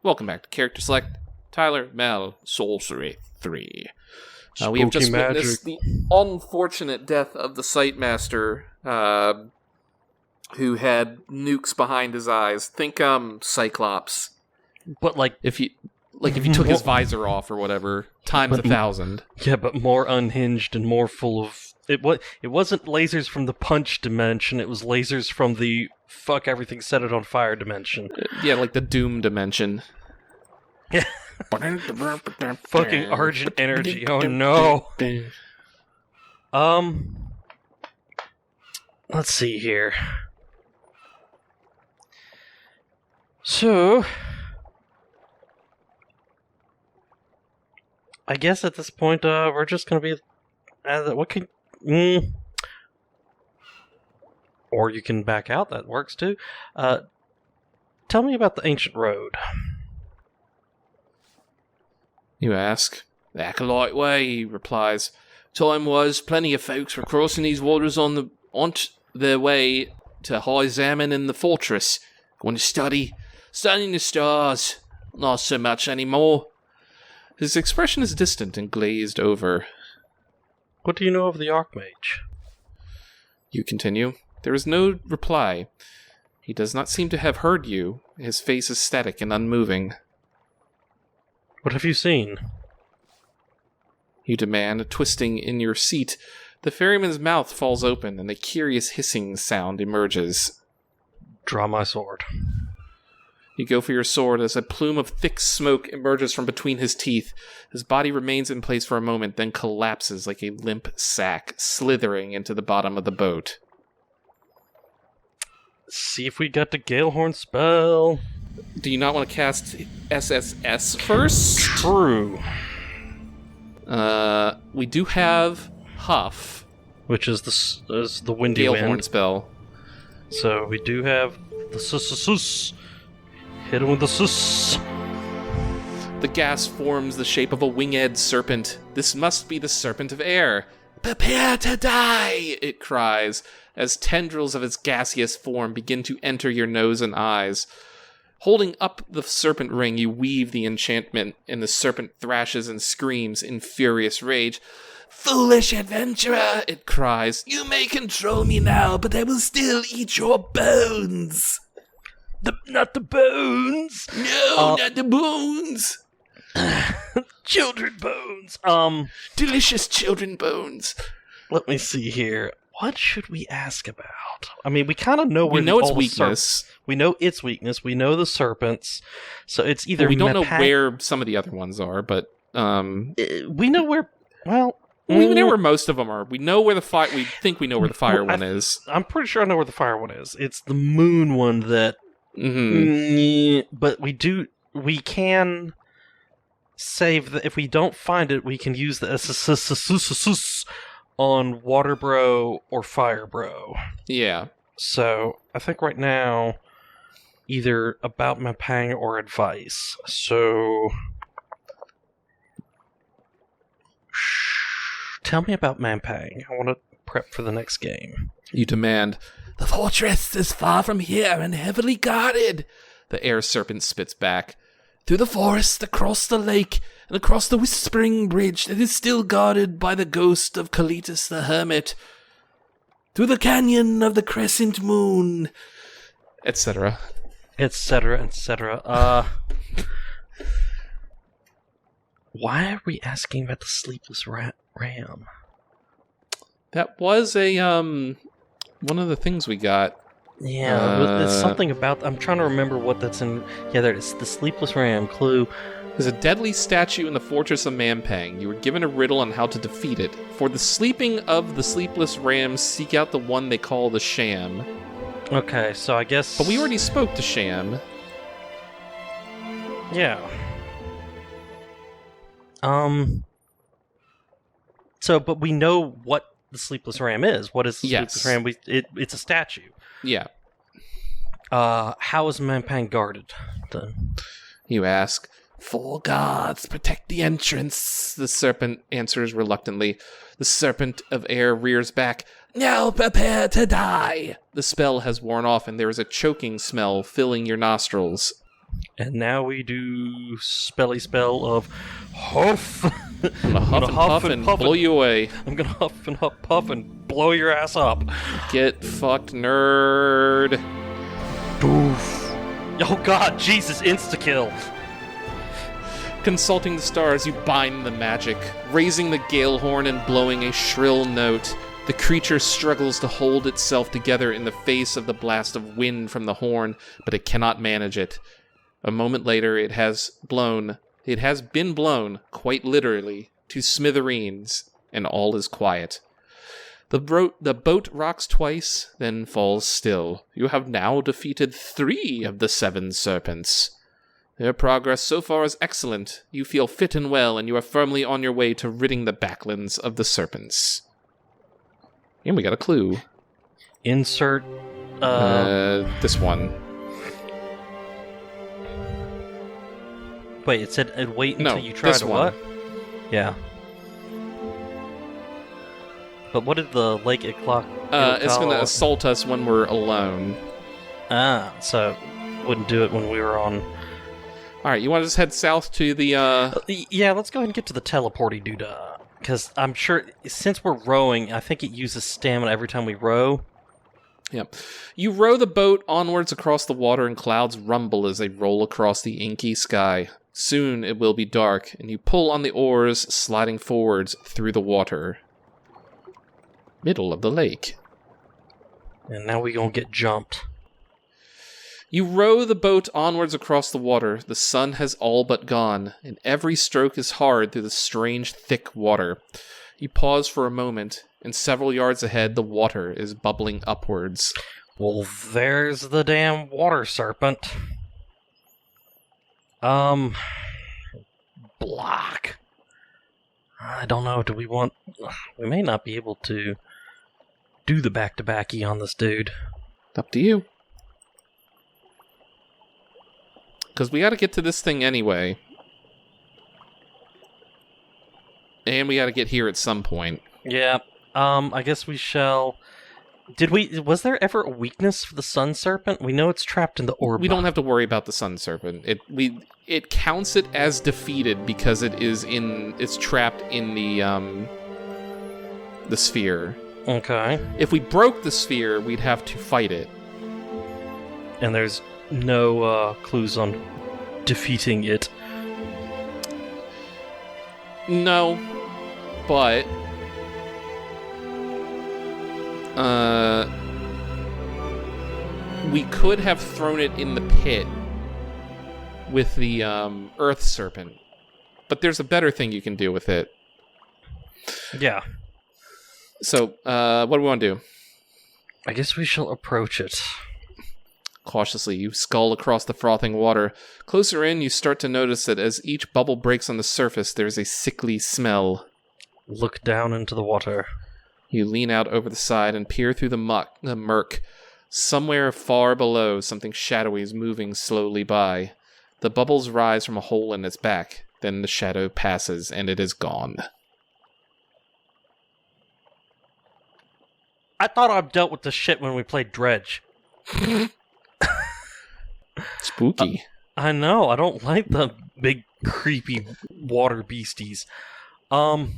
Welcome back to Character Select. Tyler, Mel, Sorcery 3. We have just witnessed the unfortunate death of the Sightmaster, who had nukes behind his eyes. Think Cyclops. But if you took his visor off or whatever, times 1,000. Yeah, but more unhinged and more full of... It wasn't lasers from the punch dimension, it was lasers from the fuck everything set it on fire dimension. Yeah, like the Doom dimension. Yeah. Fucking Argent energy, oh no. Let's see here. So... I guess at this point, we're just gonna be... Or you can back out, that works too. Tell me about the ancient road. You ask. The Acolyte Way, he replies. Time was, plenty of folks were crossing these waters on their way to High Zaman in the fortress. Going to studying the stars. Not so much anymore. His expression is distant and glazed over. What do you know of the Archmage? You continue. There is no reply. He does not seem to have heard you. His face is static and unmoving. What have you seen? You demand, twisting in your seat. The ferryman's mouth falls open and a curious hissing sound emerges. Draw my sword. You go for your sword as a plume of thick smoke emerges from between his teeth. His body remains in place for a moment, then collapses like a limp sack, slithering into the bottom of the boat. See if we got the Galehorn spell. Do you not want to cast SSS first? True. We do have Huff, which is the windy Galehorn wind spell. So we do have the sus. Hit him with the sus. The gas forms the shape of a winged serpent. This must be the Serpent of Air. Prepare to die, it cries, as tendrils of its gaseous form begin to enter your nose and eyes. Holding up the serpent ring, you weave the enchantment, and the serpent thrashes and screams in furious rage. Foolish adventurer, it cries. You may control me now, but I will still eat your bones. Not the bones! No, not the bones! Children bones! Delicious children bones. Let me see here. What should we ask about? I mean, we kind of know where we know its weakness. We know its weakness. We know the serpents. So it's either we don't know where some of the other ones are, but we know where. Well, we know where most of them are. We know where the fire. We think we know where the fire one is. I'm pretty sure I know where the fire one is. It's the moon one that. Mm-hmm. But we can save if we don't find it, we can use the SSS on Water Bro or Fire Bro. Yeah. So I think right now, either about Mapang or advice. So tell me about Mapang. I want to prep for the next game. You demand. The fortress is far from here and heavily guarded, the air serpent spits back. Through the forest, across the lake, and across the whispering bridge that is still guarded by the ghost of Kalitas the Hermit. Through the canyon of the crescent moon, etc. Etc., etc. Why are we asking about the sleepless ram? That was one of the things we got. Yeah, there's something about... I'm trying to remember what that's in... Yeah, there it is. The Sleepless Ram clue. There's a deadly statue in the fortress of Mampang. You were given a riddle on how to defeat it. For the sleeping of the Sleepless Rams, seek out the one they call the Sham. Okay, so I guess... But we already spoke to Sham. Yeah. So, but we know what the Sleepless Ram is. What is the Sleepless Ram? It's a statue. Yeah. How is Mampang guarded, then? You ask. 4 guards protect the entrance, the serpent answers reluctantly. The Serpent of Air rears back. Now prepare to die! The spell has worn off and there is a choking smell filling your nostrils. And now we do spelly spell of huff. I'm gonna huff and blow you away. I'm gonna huff and puff and blow your ass up. Get fucked, nerd. Doof. Oh god, Jesus, insta-kill. Consulting the stars, you bind the magic, raising the gale horn and blowing a shrill note. The creature struggles to hold itself together in the face of the blast of wind from the horn, but it cannot manage it. A moment later, it has been blown, quite literally, to smithereens, and all is quiet. The boat rocks twice, then falls still. You have now defeated 3 of the 7 serpents. Your progress so far is excellent. You feel fit and well, and you are firmly on your way to ridding the backlands of the serpents. And we got a clue. Insert, this one. Wait, it said wait until you try to one. what? Yeah. But what did the lake o'clock? It's going to assault us when we're alone. Ah, so wouldn't do it when we were on. All right, you want to just head south to the? Yeah, let's go ahead and get to the teleporty doodah. Because I'm sure since we're rowing, I think it uses stamina every time we row. Yep. You row the boat onwards across the water, and clouds rumble as they roll across the inky sky. Soon it will be dark, and you pull on the oars, sliding forwards through the water. Middle of the lake. And now we gonna get jumped. You row the boat onwards across the water. The sun has all but gone, and every stroke is hard through the strange, thick water. You pause for a moment, and several yards ahead, the water is bubbling upwards. Well, there's the damn water serpent. Block. I don't know, do we want... We may not be able to do the back-to-backy on this dude. Up to you. Because we got to get to this thing anyway. And we got to get here at some point. Yeah, I guess we shall... Was there ever a weakness for the Sun Serpent? We know it's trapped in the orb. We don't have to worry about the Sun Serpent. It counts it as defeated because it's trapped in the sphere. Okay. If we broke the sphere, we'd have to fight it. And there's no clues on defeating it. No, but we could have thrown it in the pit with the Earth Serpent. But there's a better thing you can do with it. Yeah. So, what do we want to do? I guess we shall approach it. Cautiously, you scull across the frothing water. Closer in, you start to notice that as each bubble breaks on the surface, there's a sickly smell. Look down into the water. You lean out over the side and peer through the murk. Somewhere far below, something shadowy is moving slowly by. The bubbles rise from a hole in its back. Then the shadow passes, and it is gone. I thought I've dealt with this shit when we played Dredge. Spooky. I know, I don't like the big, creepy water beasties. Well,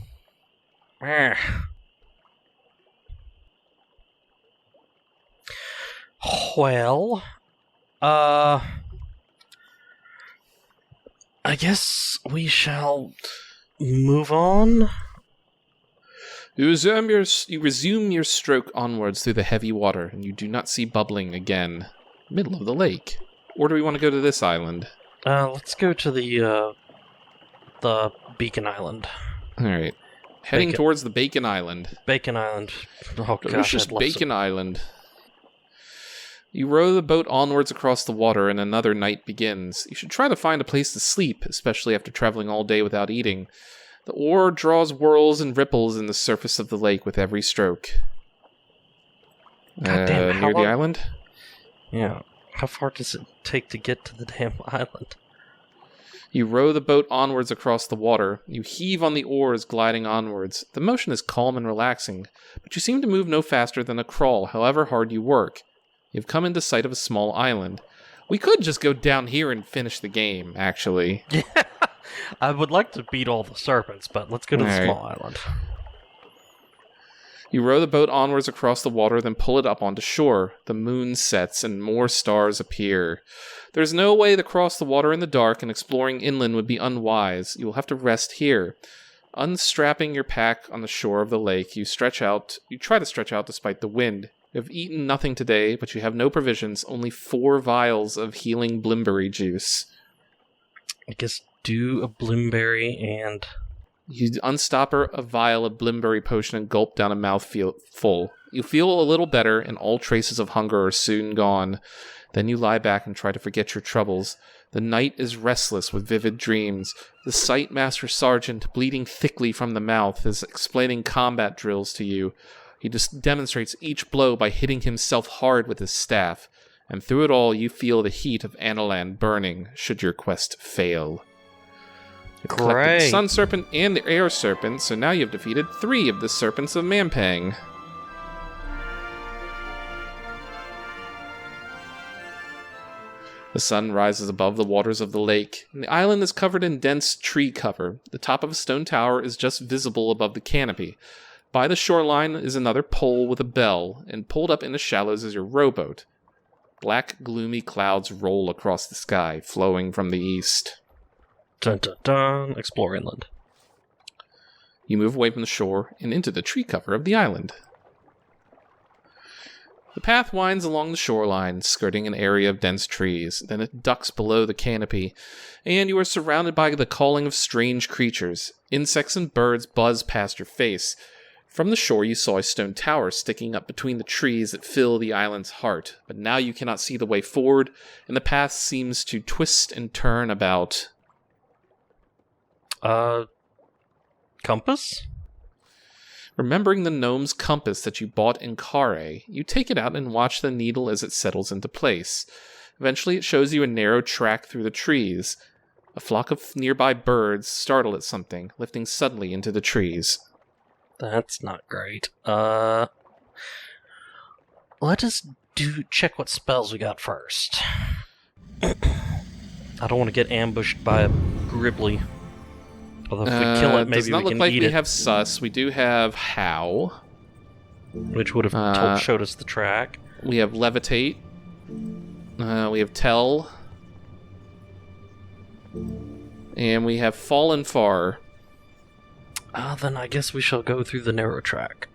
I guess we shall move on. You resume your stroke onwards through the heavy water, and you do not see bubbling again. Middle of the lake. Or do we want to go to this island? Let's go to the Beacon Island. Alright. Heading towards the Bacon Island. Bacon Island. Oh, gosh, Delicious Bacon Island. You row the boat onwards across the water, and another night begins. You should try to find a place to sleep, especially after traveling all day without eating. The oar draws whirls and ripples in the surface of the lake with every stroke. Goddamn, near the island? Yeah. How far does it take to get to the damn island? You row the boat onwards across the water. You heave on the oars, gliding onwards. The motion is calm and relaxing, but you seem to move no faster than a crawl, however hard you work. You've come into sight of a small island. We could just go down here and finish the game, actually. Yeah, I would like to beat all the serpents, but let's go to the small island. You row the boat onwards across the water, then pull it up onto shore. The moon sets and more stars appear. There's no way to cross the water in the dark, and exploring inland would be unwise. You will have to rest here. Unstrapping your pack on the shore of the lake, you try to stretch out despite the wind. You have eaten nothing today, but you have no provisions, only 4 vials of healing blimberry juice. I guess do a blimberry and... You unstopper a vial of blimberry potion and gulp down a mouthful. You feel a little better, and all traces of hunger are soon gone. Then you lie back and try to forget your troubles. The night is restless with vivid dreams. The Sight Master Sergeant, bleeding thickly from the mouth, is explaining combat drills to you. He just demonstrates each blow by hitting himself hard with his staff. And through it all, you feel the heat of Analander burning, should your quest fail. You collected the Sun Serpent and the Air Serpent, so now you've defeated 3 of the Serpents of Mampang. The sun rises above the waters of the lake, and the island is covered in dense tree cover. The top of a stone tower is just visible above the canopy. By the shoreline is another pole with a bell, and pulled up in the shallows is your rowboat. Black, gloomy clouds roll across the sky, flowing from the east. Dun dun dun, explore inland. You move away from the shore and into the tree cover of the island. The path winds along the shoreline, skirting an area of dense trees. Then it ducks below the canopy, and you are surrounded by the calling of strange creatures. Insects and birds buzz past your face. From the shore you saw a stone tower sticking up between the trees that fill the island's heart, but now you cannot see the way forward, and the path seems to twist and turn about. Compass? Remembering the gnome's compass that you bought in Kare, you take it out and watch the needle as it settles into place. Eventually it shows you a narrow track through the trees. A flock of nearby birds startle at something, lifting suddenly into the trees. That's not great. Let us check what spells we got first. I don't want to get ambushed by a gribbly. Although if we kill it, maybe we can eat it. Does not look like we have sus. We do have how, which would have showed us the track. We have levitate. We have tell, and we have fallen far. Then I guess we shall go through the narrow track.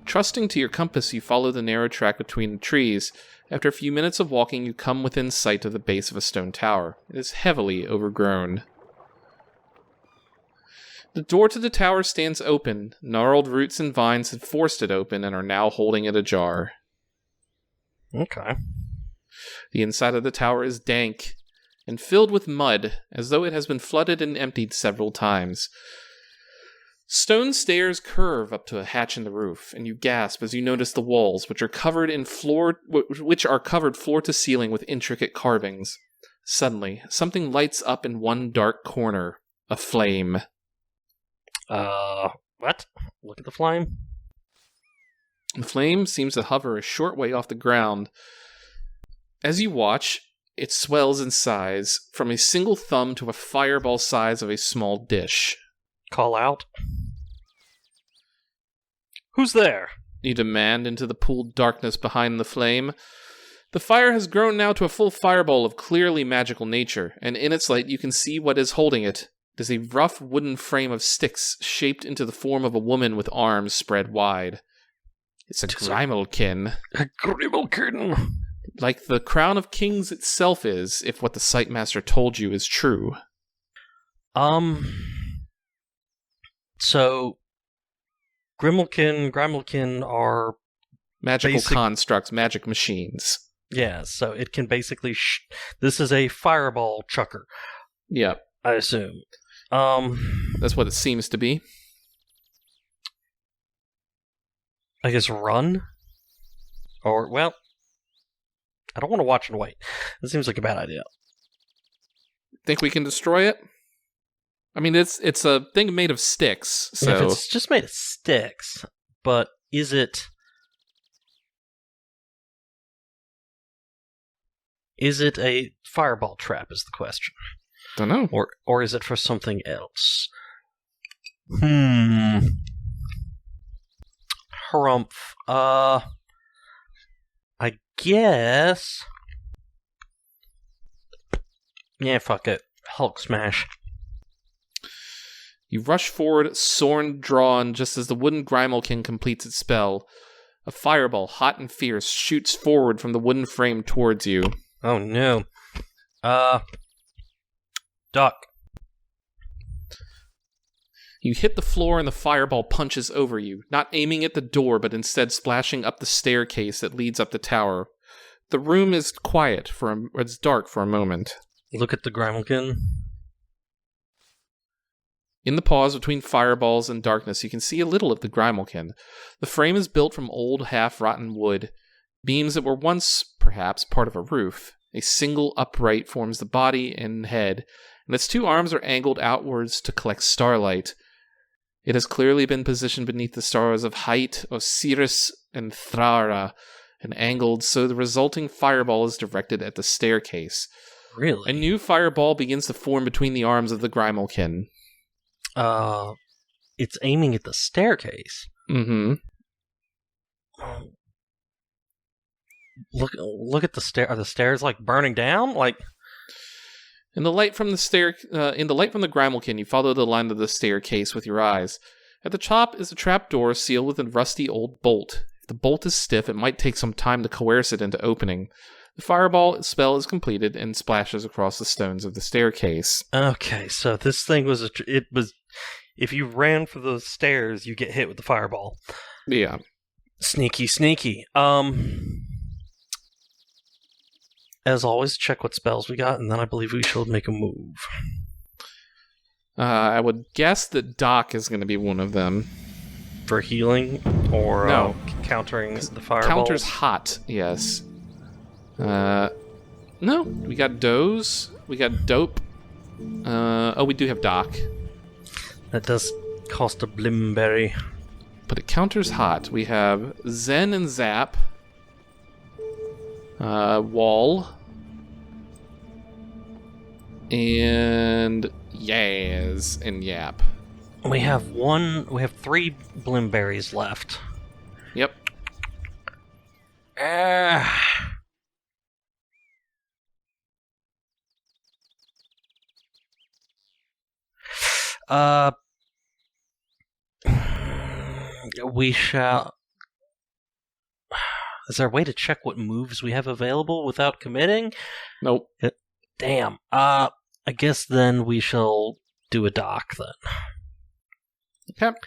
Trusting to your compass, you follow the narrow track between the trees. After a few minutes of walking, you come within sight of the base of a stone tower. It is heavily overgrown. The door to the tower stands open. Gnarled roots and vines have forced it open and are now holding it ajar. Okay. The inside of the tower is dank and filled with mud, as though it has been flooded and emptied several times. Stone stairs curve up to a hatch in the roof, and you gasp as you notice the walls, which are covered floor to ceiling with intricate carvings. Suddenly, something lights up in one dark corner. A flame. What? Look at the flame. The flame seems to hover a short way off the ground. As you watch, it swells in size, from a single thumb to a fireball size of a small dish. Call out. Who's there? You demand into the pooled darkness behind the flame. The fire has grown now to a full fireball of clearly magical nature, and in its light you can see what is holding it. It is a rough wooden frame of sticks shaped into the form of a woman with arms spread wide. It's a Grimalkin. A Grimalkin! Like the Crown of Kings itself is, if what the Sightmaster told you is true. So, Grimalkin are... magical constructs, magic machines. Yeah, so it can basically... this is a fireball chucker. Yeah. I assume. That's what it seems to be. I guess run? Or, well... I don't want to watch and wait. That seems like a bad idea. Think we can destroy it? I mean, it's a thing made of sticks, so... If it's just made of sticks, but is it... Is it a fireball trap is the question. Don't know. Or is it for something else? Harumph. I guess... Yeah, fuck it. Hulk smash. You rush forward, sword drawn, just as the wooden Grimalkin completes its spell. A fireball, hot and fierce, shoots forward from the wooden frame towards you. Oh no. Duck. You hit the floor and the fireball punches over you, not aiming at the door, but instead splashing up the staircase that leads up the tower. The room is quiet it's dark for a moment. Look at the Grimalkin. In the pause between fireballs and darkness, you can see a little of the Grimalkin. The frame is built from old, half-rotten wood, beams that were once, perhaps, part of a roof. A single upright forms the body and head, and its two arms are angled outwards to collect starlight. It has clearly been positioned beneath the stars of Height, Osiris, and Thrara, and angled so the resulting fireball is directed at the staircase. Really? A new fireball begins to form between the arms of the Grimalkin. It's aiming at the staircase. Mm-hmm. Look at the stair. Are the stairs like burning down? Like, in the light from the Grimalkin, you follow the line of the staircase with your eyes. At the top is a trapdoor sealed with a rusty old bolt. If the bolt is stiff, it might take some time to coerce it into opening. The fireball spell is completed and splashes across the stones of the staircase. Okay, so this thing was if you ran for the stairs, you get hit with the fireball. Yeah. Sneaky. As always, check what spells we got, and then I believe we shall make a move. I would guess that Doc is going to be one of them. For healing? Or no. Countering the fireball? Counters hot, yes. No, we got Doze, we got Dope. We do have Doc. That does cost a Blimberry. But it counters hot. We have Zen and Zap. Wall. And Yaz and Yap. We have 3 Blimberries left. Yep. We shall... Is there a way to check what moves we have available without committing? Nope. Damn. I guess then we shall do a dock then. Okay.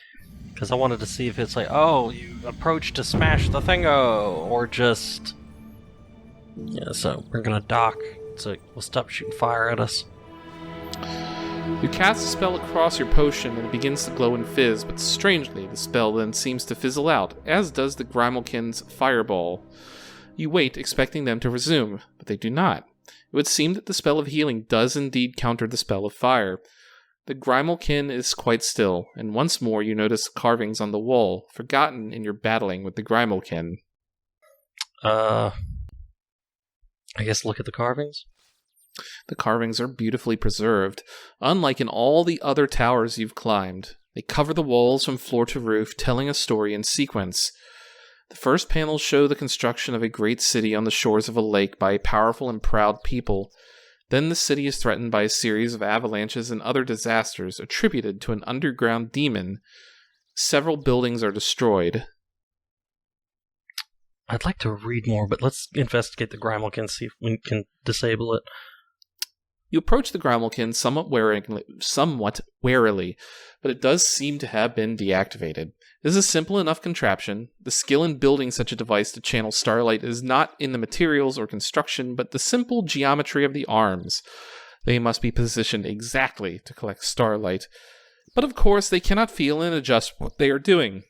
Because I wanted to see if it's like, oh, you approach to smash the thingo, or just... Yeah, so we're gonna dock, so we'll stop shooting fire at us. You cast a spell across your potion and it begins to glow and fizz, but strangely, the spell then seems to fizzle out, as does the Grimalkin's fireball. You wait, expecting them to resume, but they do not. It would seem that the spell of healing does indeed counter the spell of fire. The Grimalkin is quite still, and once more you notice carvings on the wall, forgotten in your battling with the Grimalkin. I guess look at the carvings? The carvings are beautifully preserved, unlike in all the other towers you've climbed. They cover the walls from floor to roof, telling a story in sequence. The first panels show the construction of a great city on the shores of a lake by a powerful and proud people. Then the city is threatened by a series of avalanches and other disasters attributed to an underground demon. Several buildings are destroyed. I'd like to read more, but let's investigate the Grimalkin, see if we can disable it. You approach the Grimalkin somewhat warily, but it does seem to have been deactivated. It is a simple enough contraption. The skill in building such a device to channel starlight is not in the materials or construction, but the simple geometry of the arms. They must be positioned exactly to collect starlight. But of course, they cannot feel and adjust what they are doing.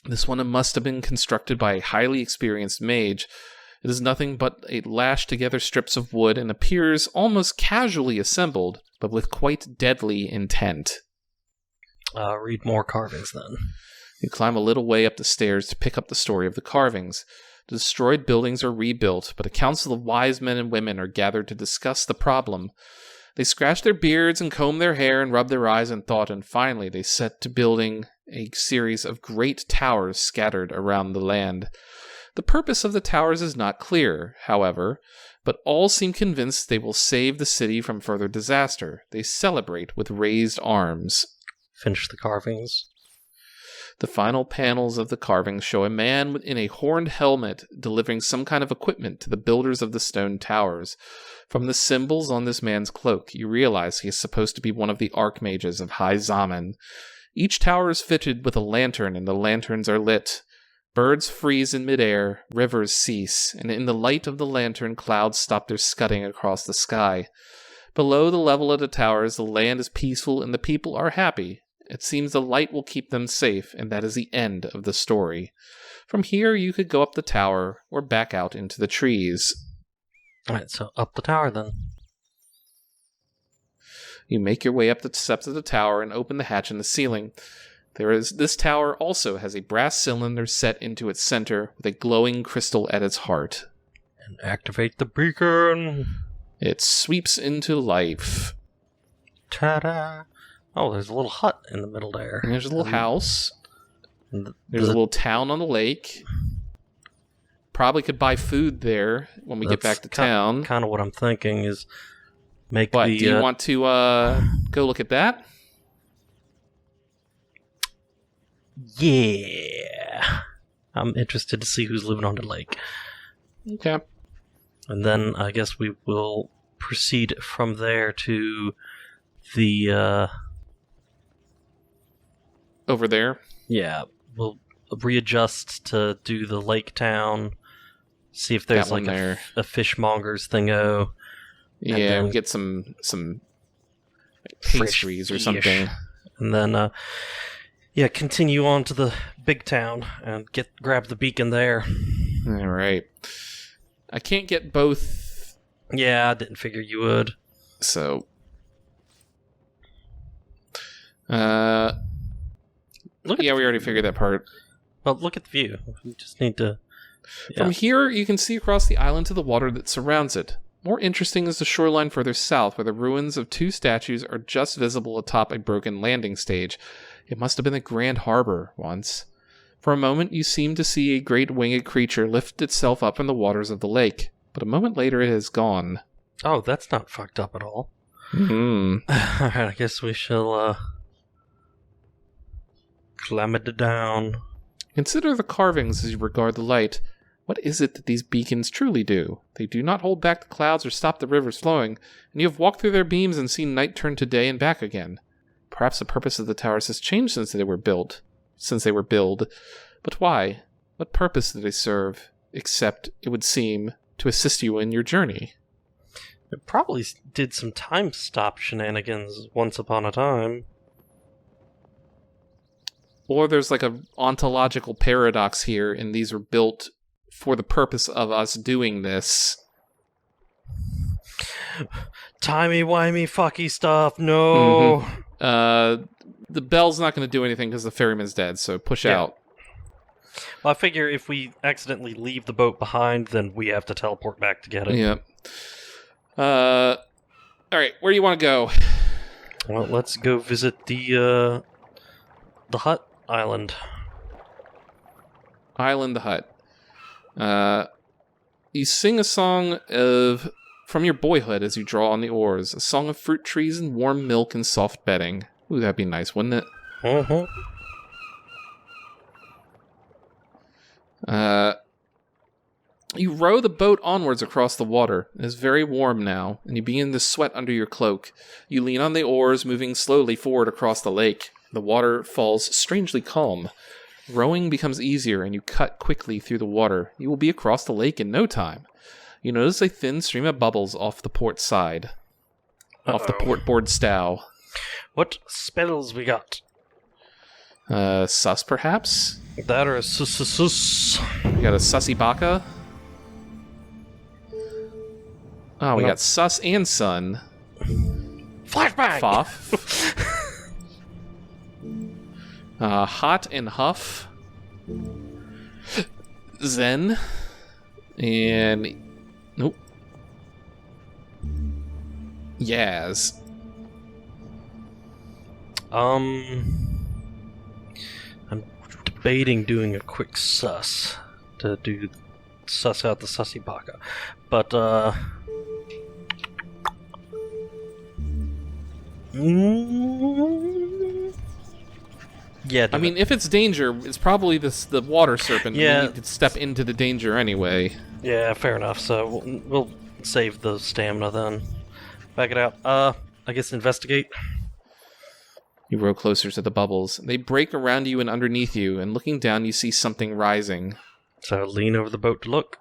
This one must have been constructed by a highly experienced mage. It is nothing but a lashed together strips of wood and appears almost casually assembled, but with quite deadly intent. Read more carvings then. You climb a little way up the stairs to pick up the story of the carvings. The destroyed buildings are rebuilt, but a council of wise men and women are gathered to discuss the problem. They scratch their beards and comb their hair and rub their eyes in thought, and finally they set to building a series of great towers scattered around the land. The purpose of the towers is not clear, however, but all seem convinced they will save the city from further disaster. They celebrate with raised arms. Finish the carvings. The final panels of the carvings show a man in a horned helmet delivering some kind of equipment to the builders of the stone towers. From the symbols on this man's cloak, you realize he is supposed to be one of the archmages of High Zaman. Each tower is fitted with a lantern, and the lanterns are lit. Birds freeze in midair, rivers cease, and in the light of the lantern, clouds stop their scudding across the sky. Below the level of the towers, the land is peaceful and the people are happy. It seems the light will keep them safe, and that is the end of the story. From here, you could go up the tower or back out into the trees. Alright, so up the tower then. You make your way up the steps of the tower and open the hatch in the ceiling. This tower also has a brass cylinder set into its center with a glowing crystal at its heart. And activate the beacon! It sweeps into life. Ta-da! Oh, there's a little hut in the middle there. And there's a little house. There's a little town on the lake. Probably could buy food there when we get back to town. Kind of what I'm thinking is make What, the... do you want to go look at that? Yeah. I'm interested to see who's living on the lake. Okay. And then I guess we will proceed from there to the... Over there? Yeah, we'll readjust to do the lake town, see if there's like a fishmonger's thingo. Yeah, we'll get some pastries or something. And then, continue on to the big town and grab the beacon there. All right. I can't get both. Yeah, I didn't figure you would. So, we already figured that part. Well, look at the view. We just need to... Yeah. From here, you can see across the island to the water that surrounds it. More interesting is the shoreline further south, where the ruins of 2 statues are just visible atop a broken landing stage. It must have been a grand harbor once. For a moment, you seem to see a great winged creature lift itself up from the waters of the lake, but a moment later it is gone. Oh, that's not fucked up at all. Mm-hmm. Alright, I guess we shall, climb it down. Consider the carvings as you regard the light. What is it that these beacons truly do? They do not hold back the clouds or stop the rivers flowing, and you have walked through their beams and seen night turn to day and back again. Perhaps the purpose of the towers has changed since they were built. But why? What purpose do they serve? Except, it would seem, to assist you in your journey. It probably did some time stop shenanigans once upon a time. Or there's like a ontological paradox here, and these were built for the purpose of us doing this. Timey-wimey fucky stuff, no! Mm-hmm. The bell's not going to do anything because the ferryman's dead, so push out. Well, I figure if we accidentally leave the boat behind, then we have to teleport back to get it. Yeah. Alright, where do you want to go? Well, let's go visit the hut island. The hut. You sing a song from your boyhood as you draw on the oars. A song of fruit trees and warm milk and soft bedding. Ooh, that'd be nice, wouldn't it? Mm-hmm. You row the boat onwards across the water. It is very warm now, and you begin to sweat under your cloak. You lean on the oars, moving slowly forward across the lake. The water falls strangely calm. Rowing becomes easier, and you cut quickly through the water. You will be across the lake in no time. You notice a thin stream of bubbles off the port side. Off the portboard stow. What spells we got? Sus, perhaps? That or a sus. We got a Sussy Baka. Oh, we got Sus and Sun. Flashbang! Foff. Hot and Huff. Zen. And nope. Yaz. I'm debating doing a quick suss to suss out the sussy baka, but yeah. I mean, if it's danger, it's probably the water serpent. Yeah. We need to step into the danger anyway. Yeah, fair enough. So we'll save the stamina then. Back it out. I guess investigate. You row closer to the bubbles. They break around you and underneath you, and looking down, you see something rising. So lean over the boat to look.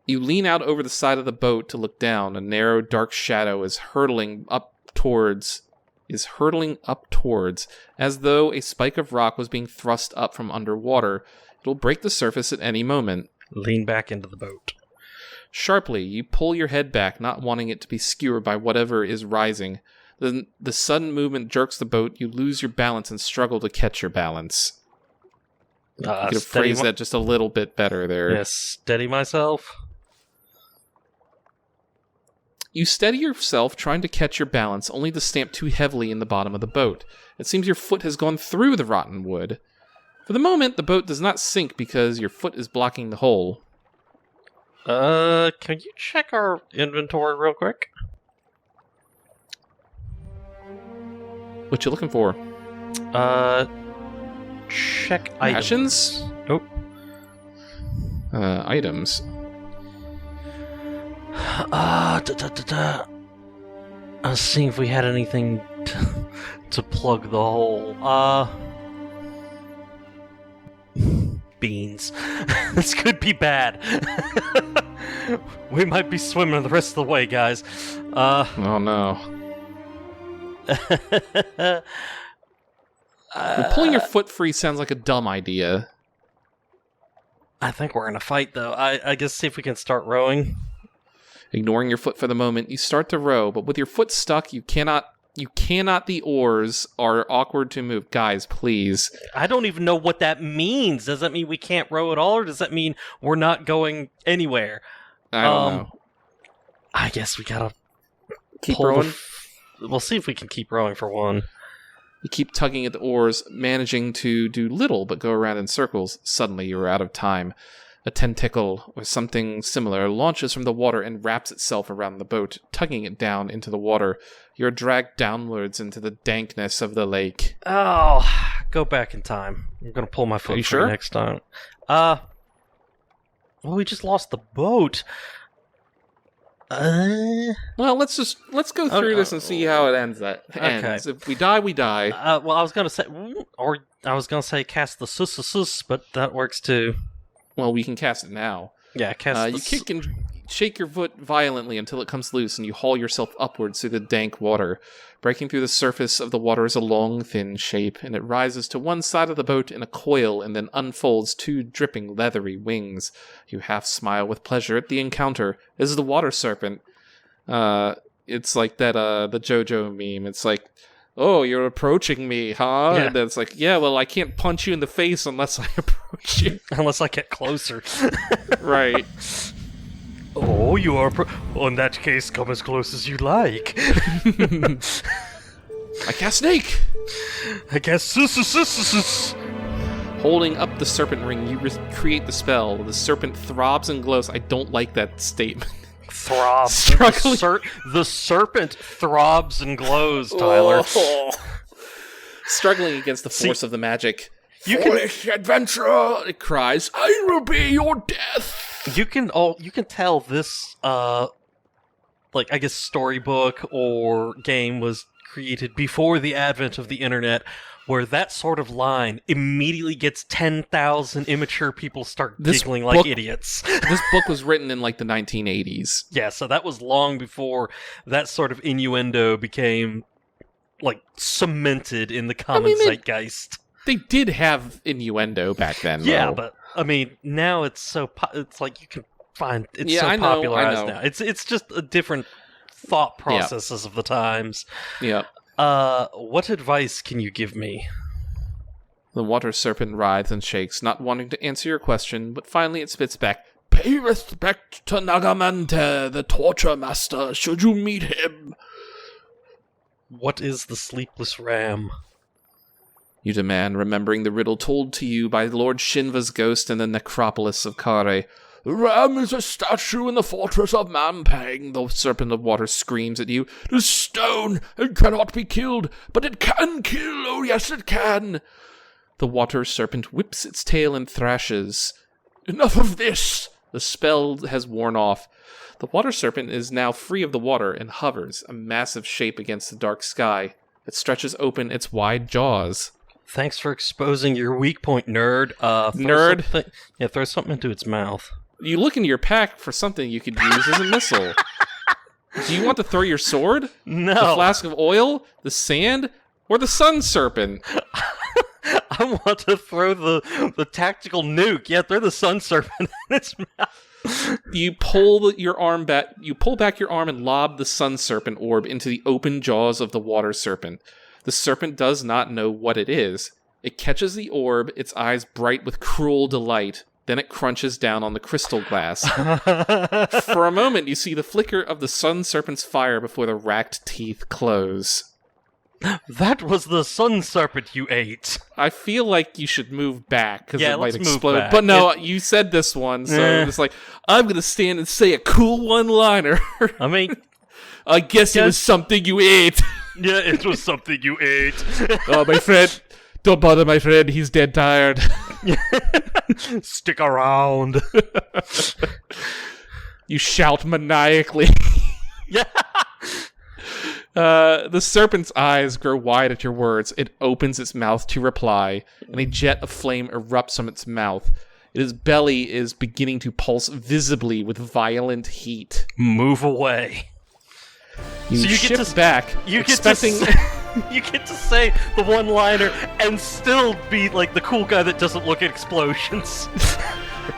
You lean out over the side of the boat to look down. A narrow, dark shadow is hurtling up towards, as though a spike of rock was being thrust up from underwater. It'll break the surface at any moment. Lean back into the boat. Sharply, you pull your head back, not wanting it to be skewered by whatever is rising. The sudden movement jerks the boat. You lose your balance and struggle to catch your balance. You could have phrased that just a little bit better there. Yes, steady myself. You steady yourself, trying to catch your balance, only to stamp too heavily in the bottom of the boat. It seems your foot has gone through the rotten wood. For the moment, the boat does not sink because your foot is blocking the hole. Can you check our inventory real quick? What you looking for? Check Rations? items. Nope. Items. I was seeing if we had anything to plug the hole. Beans. This could be bad. We might be swimming the rest of the way, guys. Oh no. Pulling your foot free sounds like a dumb idea. I think we're in a fight, though. I guess see if we can start rowing. Ignoring your foot for the moment, you start to row, but with your foot stuck, you cannot, the oars are awkward to move. Guys, please. I don't even know what that means. Does that mean we can't row at all, or does that mean we're not going anywhere? I don't know. I guess we gotta Keep rowing? We'll see if we can keep rowing for one. You keep tugging at the oars, managing to do little but go around in circles. Suddenly, you are out of time. A tentacle, or something similar, launches from the water and wraps itself around the boat, tugging it down into the water. You're dragged downwards into the dankness of the lake. Oh, go back in time. I'm gonna pull my foot free sure? next time. Well, we just lost the boat. Well, let's go through this and see how it ends. If we die, we die. Well, I was gonna say cast the sus, but that works too. Well, we can cast it now. Yeah, cast. You kick and shake your foot violently until it comes loose, and you haul yourself upwards through the dank water. Breaking through the surface of the water is a long, thin shape, and it rises to one side of the boat in a coil and then unfolds two dripping, leathery wings. You half smile with pleasure at the encounter. This is the water serpent. It's like that, the JoJo meme. It's like, oh, you're approaching me, huh? Yeah. And then it's like, yeah, well, I can't punch you in the face unless I approach you. Unless I get closer. Right. Oh, you are. Well, in that case, come as close as you like. I cast snake. I guess. Holding up the serpent ring, you create the spell. The serpent throbs and glows. I don't like that statement. Throbs. Struggling. The serpent throbs and glows, Tyler. Oh. Struggling against the force of the magic. You Foolish adventurer! It cries. I will be your death. You can tell this I guess storybook or game was created before the advent of the internet, where that sort of line immediately gets 10,000 immature people start giggling like idiots. This book was written in like the 1980s. Yeah, so that was long before that sort of innuendo became like cemented in the common zeitgeist. They did have innuendo back then. Yeah, though. but I mean, now it's it's like you can find it's Yeah, so I know, popularized I know. now. It's just a different thought processes of the times. Yeah. What advice can you give me? The water serpent writhes and shakes, not wanting to answer your question, but finally it spits back. Pay respect to Nagamante, the torture master, should you meet him. What is the sleepless ram? You demand, remembering the riddle told to you by Lord Shinva's ghost in the necropolis of Kare. The ram is a statue in the fortress of Mampang, The serpent of water screams at you. It is stone and cannot be killed, but it can kill, oh yes it can. The water serpent whips its tail and thrashes. Enough of this. The spell has worn off. The water serpent is now free of the water and hovers, a massive shape against the dark sky. It stretches open its wide jaws. Thanks for exposing your weak point, nerd. Throw something into its mouth. You look into your pack for something you could use as a missile. Do you want to throw your sword? No. The flask of oil? The sand? Or the sun serpent? I want to throw the tactical nuke. Yeah, throw the sun serpent in its mouth. You pull your arm back. You pull back your arm and lob the sun serpent orb into the open jaws of the water serpent. The serpent does not know what it is. It catches the orb, its eyes bright with cruel delight. Then it crunches down on the crystal glass. For a moment, you see the flicker of the sun serpent's fire before the racked teeth close. That was the sun serpent you ate. I feel like you should move back because it might let's explode. move back. But no, you said this one, so it's like, I'm going to stand and say a cool one-liner. I mean, I guess it was something you ate. Yeah, it was something you ate. Oh, my friend. Don't bother my friend. He's dead tired. Stick around. You shout maniacally. Yeah. The serpent's eyes grow wide at your words. It opens its mouth to reply, and a jet of flame erupts from its mouth. Its belly is beginning to pulse visibly with violent heat. Move away. You shift back, expecting... You get to say the one-liner and still be like the cool guy that doesn't look at explosions.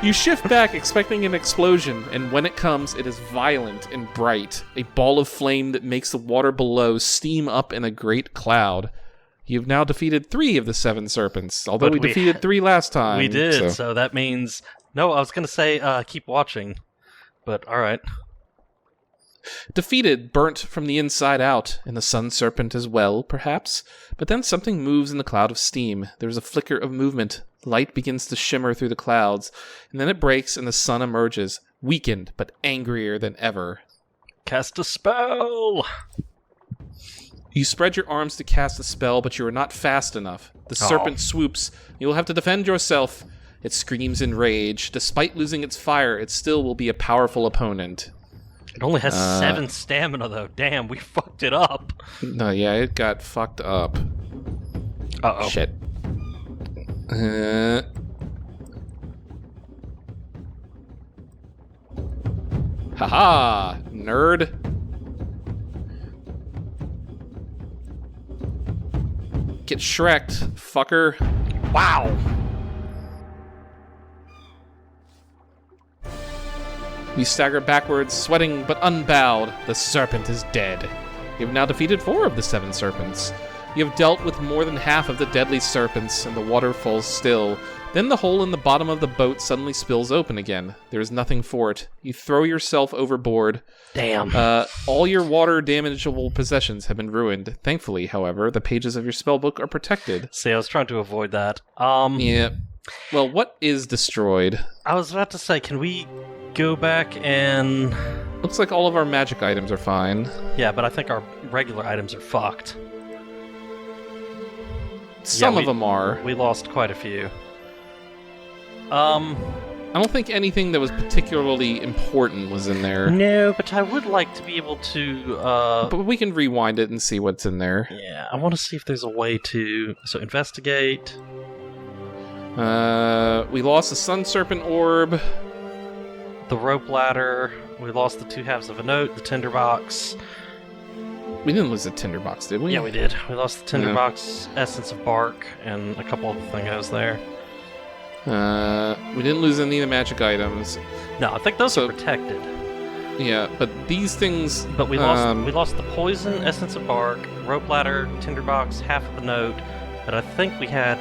You shift back, expecting an explosion, and when it comes, it is violent and bright. A ball of flame that makes the water below steam up in a great cloud. You've now defeated 3 of the 7 serpents, although we defeated 3 last time. We did, so that means... No, I was going to say keep watching, but alright. Defeated, burnt from the inside out, and the sun serpent as well, perhaps. But then something moves in the cloud of steam. There's a flicker of movement. Light begins to shimmer through the clouds, and then it breaks and the sun emerges, weakened but angrier than ever. Cast a spell! You spread your arms to cast a spell, but you are not fast enough. The serpent swoops. You will have to defend yourself. It screams in rage. Despite losing its fire, it still will be a powerful opponent. It only has 7 stamina, though. Damn, we fucked it up. No, yeah, it got fucked up. Uh-oh. Shit. Haha, nerd. Get Shrek'd, fucker. Wow. You stagger backwards, sweating but unbowed. The serpent is dead. You have now defeated 4 of the 7 serpents. You have dealt with more than half of the deadly serpents, and the water falls still. Then the hole in the bottom of the boat suddenly spills open again. There is nothing for it. You throw yourself overboard. Damn. All your water damageable possessions have been ruined. Thankfully, however, the pages of your spellbook are protected. See, I was trying to avoid that. Yeah. Well, what is destroyed? I was about to say, can we go back and... Looks like all of our magic items are fine. Yeah, but I think our regular items are fucked. Some of them are. We lost quite a few. I don't think anything that was particularly important was in there. No, but I would like to be able to... But we can rewind it and see what's in there. Yeah, I want to see if there's a way to... So, investigate. We lost the Sun Serpent Orb. The rope ladder. We lost the 2 halves of a note, the tinderbox. We didn't lose the tinderbox, did we? Yeah, we did. We lost the tinderbox, essence of bark, and a couple other thingos there. We didn't lose any of the magic items. No, I think those are protected. Yeah, but these things... But we lost the poison, essence of bark, rope ladder, tinderbox, half of the note, but I think we had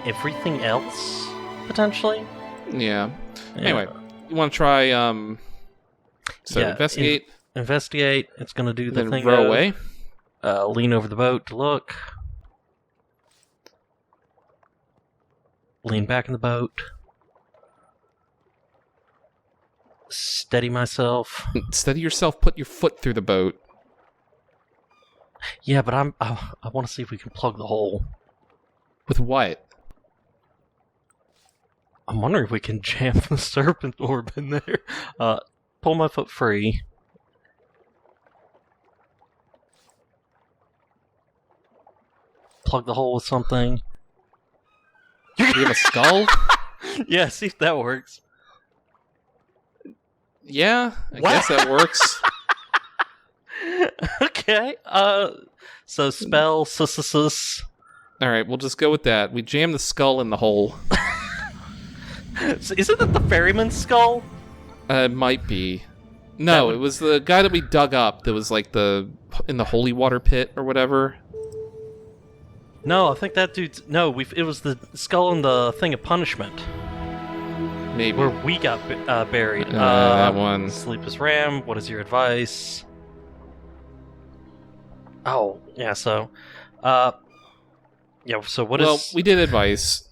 everything else, potentially. Yeah. Anyway, you want to try, investigate? Investigate. It's going to do the Then thing row of, away? lean over the boat to look. Lean back in the boat. Steady myself. Steady yourself, put your foot through the boat. Yeah, but I want to see if we can plug the hole. With what? I'm wondering if we can jam the serpent orb in there. Pull my foot free. Plug the hole with something. Do you have a skull? Yeah, see if that works. Yeah, I guess that works. Okay. So spell sus. All right, we'll just go with that. We jam the skull in the hole. So isn't that the ferryman's skull? It might be. No, it was the guy that we dug up. That was like in the holy water pit or whatever. No, I think that dude's it was the skull in the thing of punishment. Maybe. Where we got buried. That one. Sleepless Ram, what is your advice? Oh, yeah, so... so what is... Well, we did advice.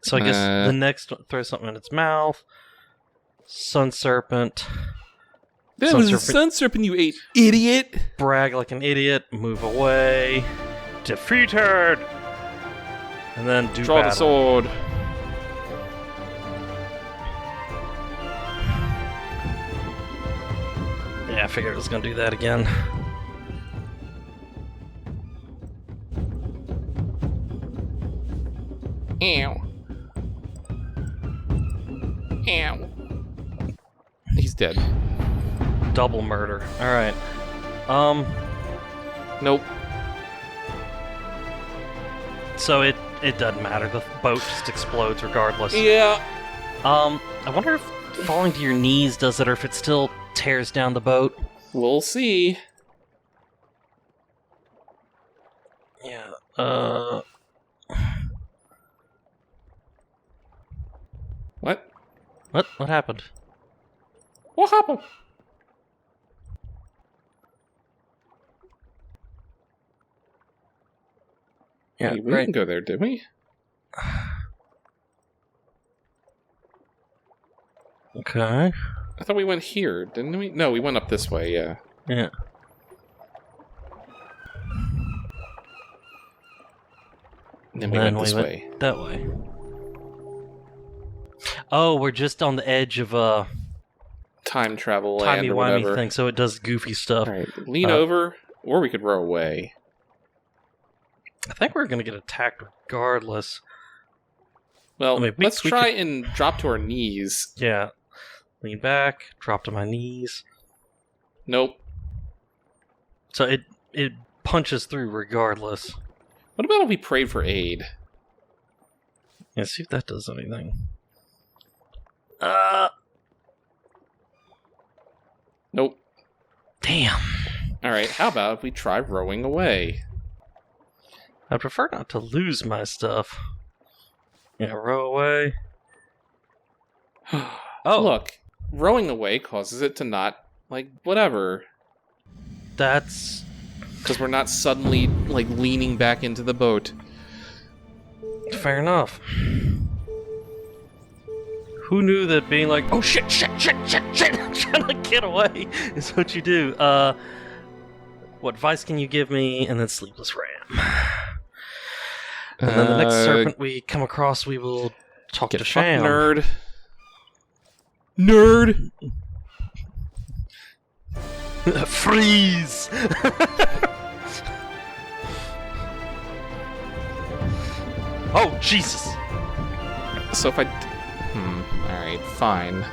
So I guess the next... Throw something in its mouth. Sun Serpent. That was a sun serpent, you idiot! Brag like an idiot. Move away. Defeated! And then do Draw battle. the sword. Yeah, I figured it was gonna do that again. Ow. Ow. He's dead. Double murder. Alright. Nope. So it doesn't matter. The boat just explodes regardless. Yeah. I wonder if falling to your knees does it, or if it still tears down the boat. We'll see. Yeah. What? What happened? What happened? Yeah, Hey, we didn't go there, did we? Okay. I thought we went here, didn't we? No, we went up this way, yeah. Yeah. And then we went this way. That way. Oh, we're just on the edge of Time travel land or timey-wimey whatever. thing, so it does goofy stuff. Alright, lean over, or we could row away. I think we're gonna get attacked regardless. Well, I mean, let's try and drop to our knees. Yeah. Lean back, drop to my knees. Nope. So it punches through regardless. What about if we prayed for aid? Yeah, see if that does anything. Nope. Damn. Alright, how about if we try rowing away? I prefer not to lose my stuff. Yeah, row away. Oh, Look, rowing away causes it to not, whatever. that's... Because we're not suddenly, leaning back into the boat. fair enough. Who knew that being like, oh shit, I'm trying to get away, is what you do. What advice can you give me? And then Sleepless Ram. And then the next serpent we come across, we will talk Get to fucked, Sham. nerd. Nerd! Freeze! Oh, Jesus! So if I... Alright, fine.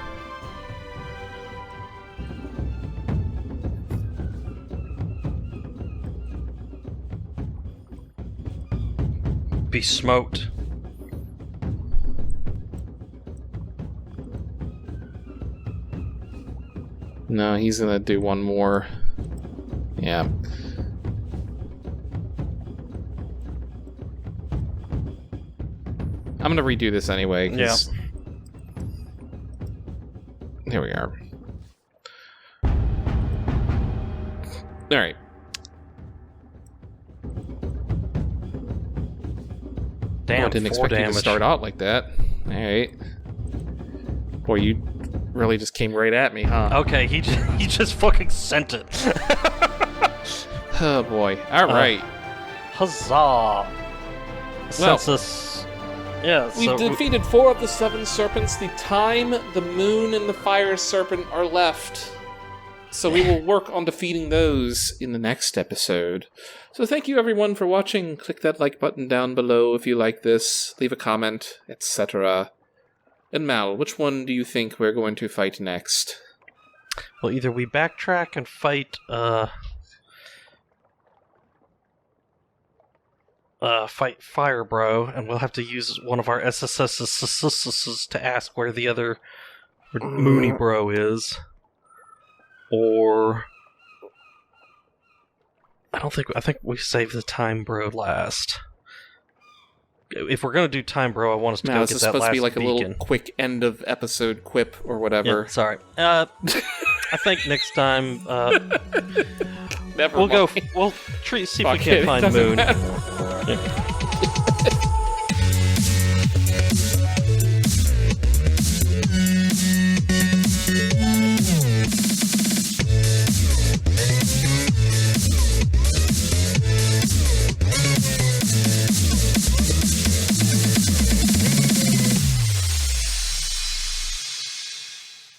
Be smoked. No, he's gonna do one more. Yeah. I'm gonna redo this anyway. Yeah. Here we are. All right. Damn, I didn't 4 expect you damage. to start out like that. All right. Boy, you really just came right at me, huh? Okay, he just fucking sent it. Oh boy. All right. Huzzah! Well, Census. Yeah, We've so defeated 4 of the 7 serpents. The time, the moon, and the fire serpent are left. So we will work on defeating those in the next episode. So thank you everyone for watching. Click that like button down below if you like this. Leave a comment, etc. And Mal, which one do you think we're going to fight next? well, either we backtrack and fight fight Fire Bro, and we'll have to use one of our SSSs to ask where the other Moony Bro is. Or I think we save the Time Bro last. If we're gonna do Time Bro, I want us to No, go this get is that supposed last to be like beacon. a little quick end of episode quip or whatever. Yeah, sorry. I think next time Never we'll mind. We'll see if we Fuck can't it, find doesn't Moon. matter. Yeah.